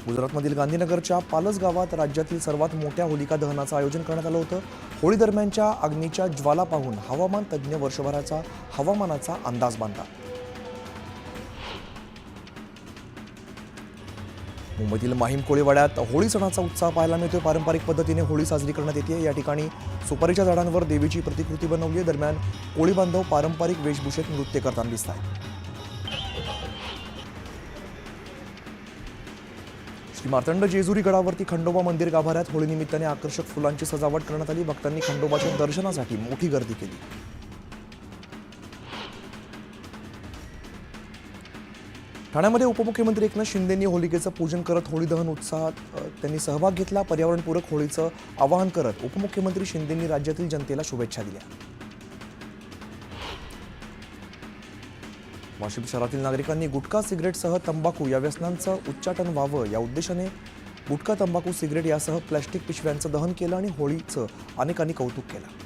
गुजरातमधील गांधीनगरच्या पालस गावात राज्यातील सर्वात मोठ्या होलिका दहनाचं आयोजन करण्यात आलं होतं। होळी दरम्यानच्या अग्नीच्या ज्वाला पाहून हवामान तज्ज्ञ वर्षभराचा हवामानाचा अंदाज बांधतात। मुंबईतील माहीम कोळीवाड्यात होळी सणाचा उत्साह पाहायला मिळतोय। पारंपरिक पद्धतीने होळी साजरी करण्यात येते। या ठिकाणी सुपारीच्या झाडांवर देवीची प्रतिकृती बनवली आहे। दरम्यान कोळी बांधव पारंपरिक वेशभूषेत नृत्य करताना दिसतात। श्री मार्तंड जेजुरी गडावरती खंडोबा मंदिर गाभाऱ्यात होळी निमित्ताने आकर्षक फुलांची सजावट करण्यात आली। भक्तांनी खंडोबाच्या दर्शनासाठी मोठी गर्दी केली। ठाण्यामध्ये उपमुख्यमंत्री एकनाथ शिंदेंनी होलिकेचं पूजन करत होळी दहन उत्साहात त्यांनी सहभाग घेतला। पर्यावरणपूरक होळीचं आवाहन करत उपमुख्यमंत्री शिंदेंनी राज्यातील जनतेला शुभेच्छा दिल्या। वाशिम शहरातील नागरिकांनी गुटखा सिगरेटसह तंबाखू या व्यसनांचं उच्चाटन व्हावं या उद्देशाने गुटखा तंबाखू सिगरेट यासह प्लास्टिक पिशव्यांचं दहन केलं आणि होळीचं अनेकांनी कौतुक केलं।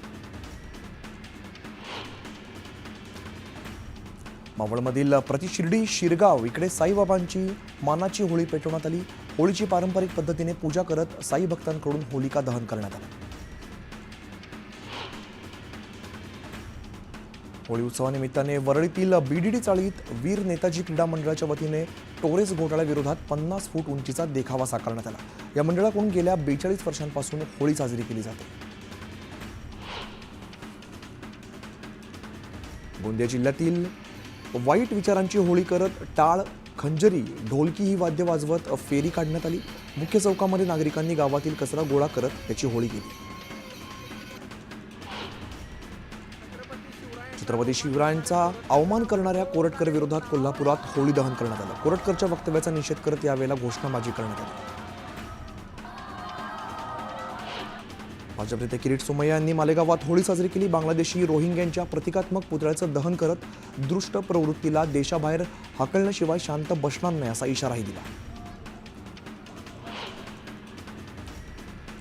मावळमधील प्रतिशिर्डी शिरगाव इकडे साईबाबांची मानाची होळी पेटवण्यात आली। होळीची पारंपरिक पद्धतीने पूजा करत साई भक्तांकडून होलिका दहन करण्यात आलं। होळी उत्सवानिमित्ताने वरळीतील बीडीडी चाळीत वीर नेताजी क्रीडा मंडळाच्या वतीने टोरेस घोटाळ्याविरोधात 50 फूट उंचीचा देखावा साकारण्यात आला। या मंडळाकडून गेल्या 42 वर्षांपासून होळी साजरी केली जाते। गोंदिया जिल्ह्यातील वाईट विचारांची होळी करत टाळ, खंजरी, ढोलकी ही वाद्य वाजवत फेरी काढण्यात आली। मुख्य चौकामध्ये नागरिकांनी गावातील कचरा गोळा करत त्याची होळी केली। छत्रपती शिवरायांचा अवमान करणाऱ्या कोरटकर विरोधात कोल्हापुरात होळी दहन करण्यात आलं। कोरटकरच्या वक्तव्याचा निषेध करत यावेळेला घोषणाबाजी करण्यात आली। भाजप नेते किरीट सोमय्या यांनी मालेगावात होळी साजरी केली। बांगलादेशी रोहिंग्यांच्या प्रतिकात्मक पुतळ्याचं दहन करत दुष्ट प्रवृत्तीला देशाबाहेर हाकलण्याशिवाय शांत बसणार नाही असा इशाराही दिला।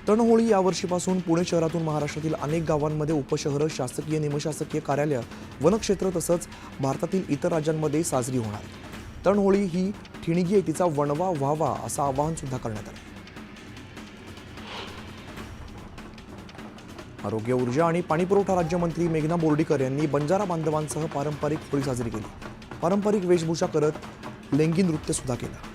तणहोळी यावर्षीपासून पुणे शहरातून महाराष्ट्रातील अनेक गावांमध्ये उपशहरं, शासकीय निमशासकीय कार्यालय, वनक्षेत्र तसंच भारतातील इतर राज्यांमध्ये साजरी होणार। तणहोळी ही ठिणगी आहे, तिचा वणवा व्हावा असं आवाहन सुद्धा करण्यात आलं। आरोग्य, ऊर्जा आणि पाणीपुरवठा राज्यमंत्री मेघना बोर्डीकर यांनी बंजारा बांधवांसह पारंपरिक होळी साजरी केली। पारंपरिक वेशभूषा करत लेंगी नृत्य सुद्धा केलं।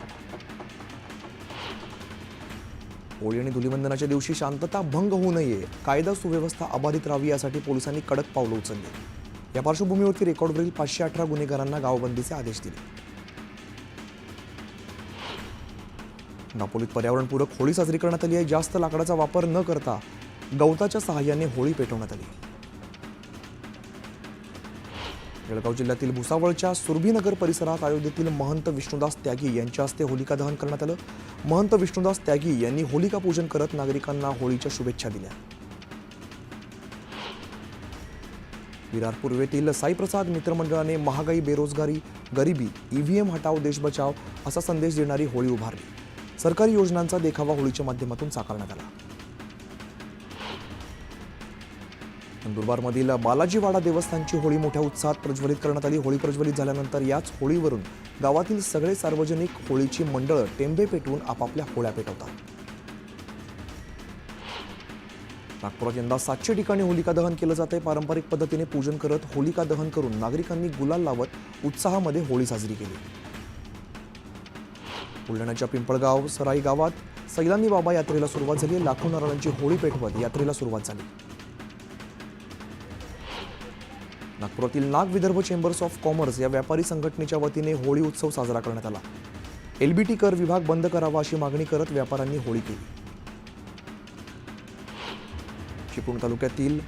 होळी आणि धुलीवंदनाच्या दिवशी शांतता भंग होऊ नये, कायदा सुव्यवस्था अबाधित राहावी यासाठी पोलिसांनी कडक पावलं उचलली। या पार्श्वभूमीवरती रेकॉर्डवरील 518 गुन्हेगारांना गावबंदीचे आदेश दिले। दापोलीत पर्यावरणपूरक होळी साजरी करण्यात आली आहे। जास्त लाकडाचा वापर न करता गवताच्या सहाय्याने होळी पेटवण्यात आली। जळगाव जिल्ह्यातील भुसावळच्या सुरभीनगर परिसरात अयोध्येतील महंत विष्णुदास त्यागी यांच्या हस्ते होलिका दहन करण्यात आलं। महंत विष्णुदास त्यागी यांनी होलिका पूजन करत नागरिकांना होळीच्या शुभेच्छा दिल्या। विरार पूर्वेतील साईप्रसाद मित्रमंडळाने महागाई, बेरोजगारी, गरिबी, ईव्हीएम हटाव देश बचाव असा संदेश देणारी होळी उभारली। सरकारी योजनांचा देखावा होळीच्या माध्यमातून साकारण्यात आला। नंदुरबारमधील बालाजीवाडा देवस्थानची होळी मोठ्या उत्साहात प्रज्वलित करण्यात आली। होळी प्रज्वलित झाल्यानंतर याच होळीवरून गावातील सगळे सार्वजनिक होळीची मंडळं टेंबे पेटवून आपापल्या होळ्या पेटवतात। नागपुरात यंदा 700 ठिकाणी होलिका दहन केलं जाते। पारंपरिक पद्धतीने पूजन करत होलिका दहन करून नागरिकांनी गुलाल लावत उत्साहामध्ये होळी साजरी केली। बुलढाण्याच्या पिंपळगाव सराई गावात सैलानी बाबा यात्रेला सुरुवात झाली। लाखो नारळांची होळी पेटवत यात्रेला सुरुवात झाली। नागपुरातील Nag Vidarbha chambers of commerce या व्यापारी संघटनेच्या वतीने होळी उत्सव साजरा करण्यात आला। एलबीटी कर विभाग बंद करावा अशी मागणी करत व्यापाऱ्यांनी होळी केली। चिपळूण तालुक्यातील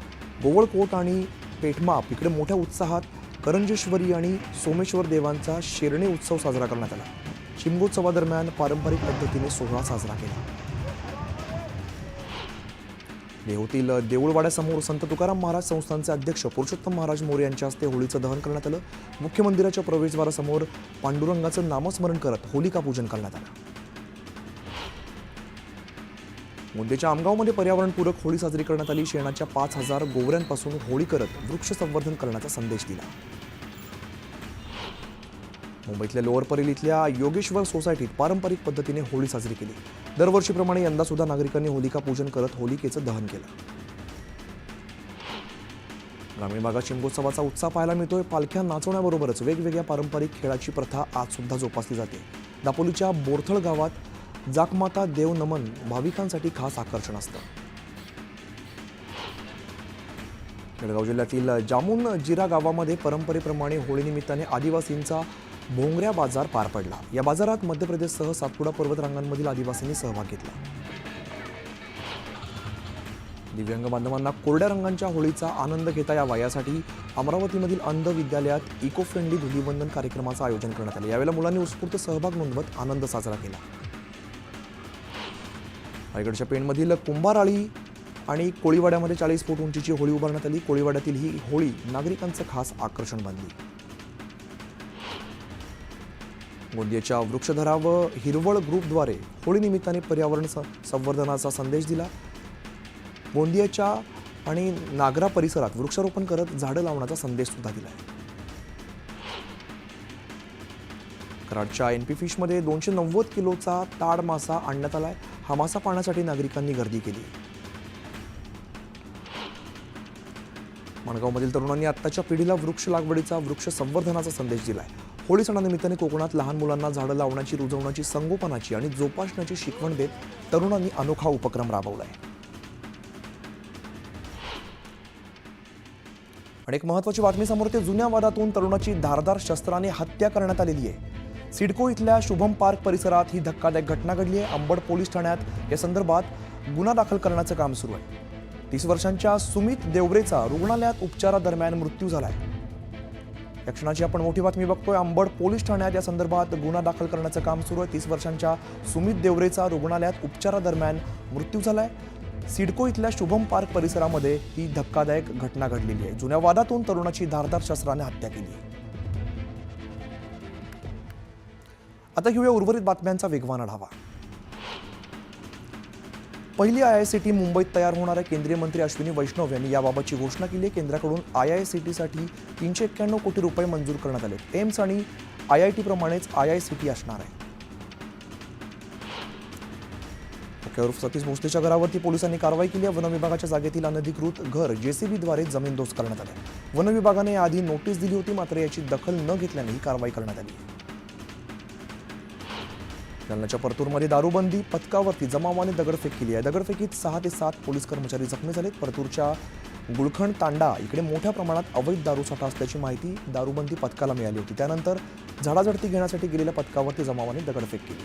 गोवळकोट आणि पेठमाप इकडे मोठ्या उत्साहात करंजेश्वरी आणि सोमेश्वर देवांचा शेरणे उत्सव साजरा करण्यात आला। शिमगोत्सवादरम्यान पारंपरिक पद्धतीने सोहळा साजरा केला। देहूतील देऊळवाड्यासमोर संत तुकाराम महाराज संस्थानचे अध्यक्ष पुरुषोत्तम महाराज मोरे यांच्या हस्ते होळीचं दहन करण्यात आलं। मुख्य मंदिराच्या प्रवेशद्वारासमोर पांडुरंगाचं नामस्मरण करत होलिका पूजन करण्यात आलं। मुंदेच्या आमगावमध्ये पर्यावरणपूरक होळी साजरी करण्यात आली। शेणाच्या 5000 गोवऱ्यांपासून होळी करत वृक्ष संवर्धन करण्याचा संदेश दिला। मुंबईतल्या लोअर परेल इथल्या योगेश्वर सोसायटीत पारंपरिक पद्धतीने होळी साजरी केली. दरवर्षीप्रमाणे यंदा सुद्धा नागरिकांनी होलिका पूजन करत होलिकेचं दहन केलं. ग्रामीण भागात शिमगोत्सवाचा उत्साह पाहायला मिळतोय. पालख्या नाचवण्याबरोबरच वेगवेगळ्या पारंपरिक खेळाची प्रथा आज सुद्धा जोपासली जाते. दापोलीच्या बोरथळ गावात जाकमाता देव नमन भाविकांसाठी खास आकर्षण असतं. जळगाव जिल्ह्यातील जामुन जिरा गावामध्ये परंपरेप्रमाणे होळीनिमित्ताने आदिवासींचा भोंगऱ्या बाजार पार पडला. या बाजारात मध्य प्रदेशसह सातपुडा पर्वतरांगांमधील आदिवासींनी सहभाग घेतला. दिव्यांग बांधवांना कोरड्या रंगांच्या होळीचा आनंद घेता यावा यासाठी अमरावतीमधील अंध विद्यालयात इको फ्रेंडली धुलीवंदन कार्यक्रमाचं आयोजन करण्यात आलं. यावेळेला मुलांनी उत्स्फूर्त सहभाग नोंदवत आनंद साजरा केला. रायगडच्या पेणमधील कुंभाराळी आणि कोळीवाड्यामध्ये 40 फूट उंचीची होळी उभारण्यात आली. कोळीवाड्यातील ही होळी नागरिकांचं खास आकर्षण बनली. गोंदियाच्या वृक्षधरा व हिरवळ ग्रुपद्वारे होळीनिमित्ताने पर्यावरण संवर्धनाचा संदेश दिला. गोंदियाच्या आणि नागरा परिसरात वृक्षारोपण करत झाडं लावण्याचा संदेश सुद्धा दिला. कराडच्या एनपी फिशमध्ये 290 किलोचा ताड मासा आणण्यात आलाय. हा मासा पाहण्यासाठी नागरिकांनी गर्दी केली. माणगावमधील तरुणांनी आत्ताच्या पिढीला वृक्ष लागवडीचा वृक्ष संवर्धनाचा संदेश दिलाय. होळी सणानिमित्ताने कोकणात लहान मुलांना झाडं लावण्याची, रुजवण्याची, संगोपनाची आणि जोपासण्याची शिकवण देत तरुणांनी अनोखा उपक्रम राबवलाय. आणि एक महत्त्वाची बातमी समोर येते. जुन्या वादातून तरुणाची धारदार शस्त्राने हत्या करण्यात आलेली आहे. सिडको इथल्या शुभम पार्क परिसरात ही धक्कादायक घटना घडली आहे. अंबड पोलीस ठाण्यात या संदर्भात गुन्हा दाखल करण्याचं काम सुरू आहे. 30 वर्षांच्या सुमित देवरेचा रुग्णालयात उपचारादरम्यान मृत्यू झालाय. या क्षणाची आपण मोठी बातमी बघतोय. अंबड पोलीस ठाण्यात या संदर्भात गुन्हा दाखल करण्याचं काम सुरू आहे. 30 वर्षांच्या सुमित देवरेचा रुग्णालयात उपचारादरम्यान मृत्यू झालाय. सिडको इथल्या शुभम पार्क परिसरामध्ये ही धक्कादायक घटना घडलेली आहे. जुन्या वादातून तरुणाची धारदार शस्त्राने हत्या केली आहे. आता घेऊया उर्वरित बातम्यांचा वेगवान आढावा. पहिली IICT मुंबईत तयार होणार आहे. केंद्रीय मंत्री अश्विनी वैष्णव यांनी याबाबतची घोषणा केली आहे. केंद्राकडून IICTसाठी 391 कोटी रुपये मंजूर करण्यात आले. एम्स आणि IIT प्रमाणेच IICT असणार आहे. उर्फ सतीश भोसलेच्या घरावरती पोलिसांनी कारवाई केली आहे. वन विभागाच्या जागेतील अनधिकृत घर JCBद्वारे जमीनदोस्त करण्यात आले. वन विभागाने आधी नोटीस दिली होती, मात्र याची दखल न घेतल्याने ही कारवाई करण्यात आली. जालन्याच्या परतूरमध्ये दारूबंदी पथकावरती जमावाने दगडफेक केली आहे. दगडफेकीत 6 ते 7 पोलीस कर्मचारी जखमी झालेत. परतूरच्या गुळखंड तांडा इकडे मोठ्या प्रमाणात अवैध दारूसाठा असल्याची माहिती दारूबंदी पथकाला मिळाली होती. त्यानंतर झाडाझडती घेण्यासाठी गेलेल्या पथकावरती जमावाने दगडफेक केली.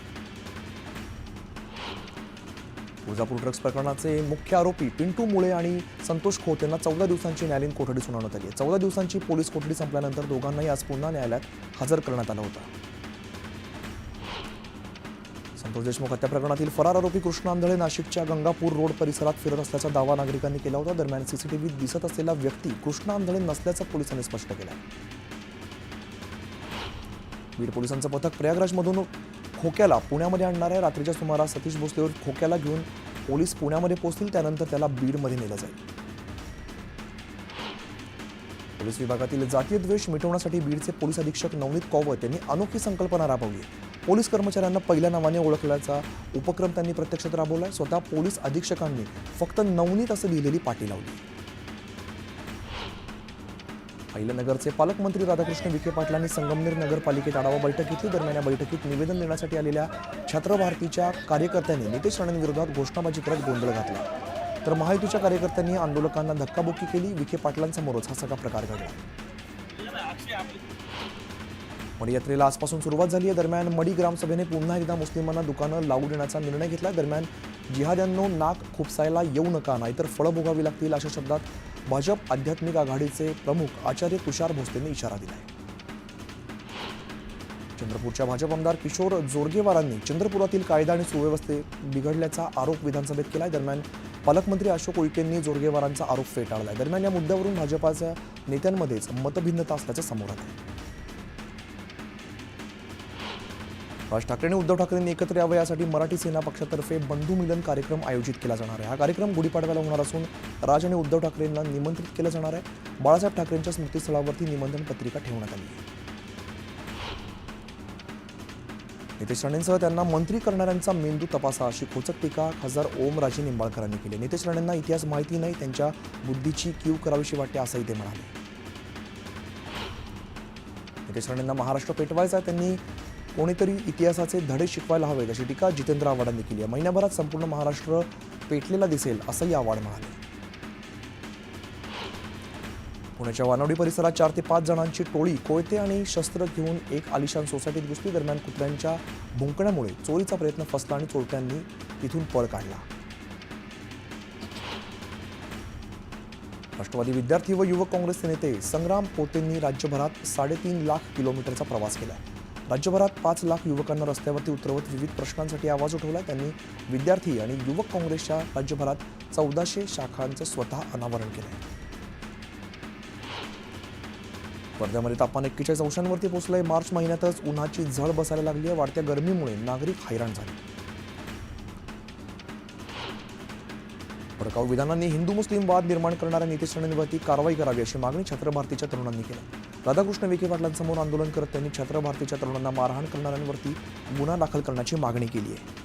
तुळजापूर ड्रग्ज प्रकरणाचे मुख्य आरोपी पिंटू मुळे आणि संतोष खोत यांना 14 दिवसांची न्यायालयीन कोठडी सुनावण्यात आली आहे. 14 दिवसांची पोलीस कोठडी संपल्यानंतर दोघांनाही आज पुन्हा न्यायालयात हजर करण्यात आलं होतं. संतोष देशमुख हत्या प्रकरणातील फरार आरोपी कृष्ण आंधळे नाशिकच्या गंगापूर रोड परिसरात फिरत असल्याचा दावा नागरिकांनी केला होता. दरम्यान CCTVत दिसत असलेला व्यक्ती कृष्ण आंधळे नसल्याचं पोलिसांनी स्पष्ट केलं. बीड पोलिसांचं पथक प्रयागराजमधून खोक्याला पुण्यामध्ये आणणार आहे. रात्रीच्या सुमारास सतीश भोसलेवर खोक्याला घेऊन पोलीस पुण्यामध्ये पोहोचतील. त्यानंतर त्याला बीडमध्ये नेलं जाईल. पोलीस विभागातील जातीय द्वेष मिटवण्यासाठी बीडचे पोलीस अधीक्षक नवनीत कौवत यांनी अनोखी संकल्पना राबवली. पोलीस कर्मचाऱ्यांना पहिल्या नावाने ओळखल्याचा उपक्रम त्यांनी प्रत्यक्षात राबवलाय. स्वतः पोलीस अधीक्षकांनी फक्त नवनीत असं लिहिलेली पाटी लावली. अहिल्यानगरचे पालकमंत्री राधाकृष्ण विखे पाटलांनी संगमनेर नगरपालिकेत आढावा बैठक घेतली. दरम्यान या बैठकीत निवेदन देण्यासाठी आलेल्या छात्र भारतीच्या कार्यकर्त्यांनी नितेश राणेंविरोधात घोषणाबाजी करत गोंधळ घातला. तर महायुतीच्या कार्यकर्त्यांनी आंदोलकांना धक्काबुक्की केली. विखे पाटलांसमोरच हा सगळा प्रकार घडला. मडी यात्रेला आजपासून सुरुवात झाली आहे. दरम्यान मडी ग्रामसभेने पुन्हा एकदा मुस्लिमांना दुकानं लावू देण्याचा निर्णय घेतला. दरम्यान जिहाद्यांनो नाक खुपसायला येऊ नका, नाहीतर फळं भोगावी लागतील, अशा शब्दात भाजप आध्यात्मिक आघाडीचे प्रमुख आचार्य तुषार भोसलेंनी इशारा दिलाय. चंद्रपूरच्या भाजप आमदार किशोर जोरगेवारांनी चंद्रपुरातील कायदा आणि सुव्यवस्थे बिघडल्याचा आरोप विधानसभेत केलाय. दरम्यान पालकमंत्री अशोक उईकेंनी जोरगेवारांचा आरोप फेटाळलाय. दरम्यान या मुद्द्यावरून भाजपाच्या नेत्यांमध्येच मतभिन्नता असल्याचं समोर आलं. राज ठाकरे आणि उद्धव ठाकरेंनी एकत्र यावं यासाठी मराठी सेना पक्षातर्फे बंधू मिलन कार्यक्रम आयोजित केला जाणार आहे. हा कार्यक्रम गुढीपाडव्याला होणार असून राज आणि उद्धव ठाकरेंना निमंत्रित केलं जाणार आहे. बाळासाहेब ठाकरेंच्या स्मृतीस्थळावरती निमंत्रण पत्रिका ठेवण्यात आली आहे. नितेश राणेंसह त्यांना मंत्री करणाऱ्यांचा मेंदू तपासा अशी खोचक टीका खासदार ओमराजे निंबाळकरांनी केली. नितेश राणेंना इतिहास माहिती नाही, त्यांच्या बुद्धीची कीव करावीशी वाटते असंही ते म्हणाले. नितेश राणेंना महाराष्ट्र पेटवायचा, त्यांनी कोणीतरी इतिहासाचे धडे शिकवायला हवेत अशी टीका जितेंद्र आव्हाडांनी केली आहे. महिन्याभरात संपूर्ण महाराष्ट्र पेटलेला दिसेल असंही आव्हाड म्हणाले. पुण्याच्या वानवडी परिसरात 4 ते 5 जणांची टोळी कोयते आणि शस्त्र घेऊन एक आलिशान सोसायटीत घुसली. दरम्यान कुत्र्यांच्या भुंकण्यामुळे चोरीचा प्रयत्न फसला आणि चोरट्यांनी तिथून पळ काढला. राष्ट्रवादी विद्यार्थी व युवक काँग्रेसचे नेते संग्राम पोतेंनी राज्यभरात 3.5 लाख किलोमीटरचा प्रवास केला. राज्यभरात 5 लाख युवकांना रस्त्यावरती उतरवत विविध प्रश्नांसाठी आवाज उठवला. त्यांनी विद्यार्थी आणि युवक काँग्रेसच्या राज्यभरात 1400 शाखांचं स्वतः अनावरण केलं. वर्ध्यामध्ये तापमान 41 अंशांवरती पोहोचलंय. मार्च महिन्यातच उन्हाची झळ बसायला लागली आहे. वाढत्या गरमीमुळे नागरिक हैराण झाले. भडकाऊ विधानांनी हिंदू मुस्लिम वाद निर्माण करणाऱ्या नितेश राणेंवरती कारवाई करावी अशी मागणी छत्र भारतीच्या तरुणांनी केली. राधाकृष्ण विखे पाटलांसमोर आंदोलन करत त्यांनी छत्र भारतीच्या तरुणांना मारहाण करणाऱ्यांवरती गुन्हा दाखल करण्याची मागणी केली आहे.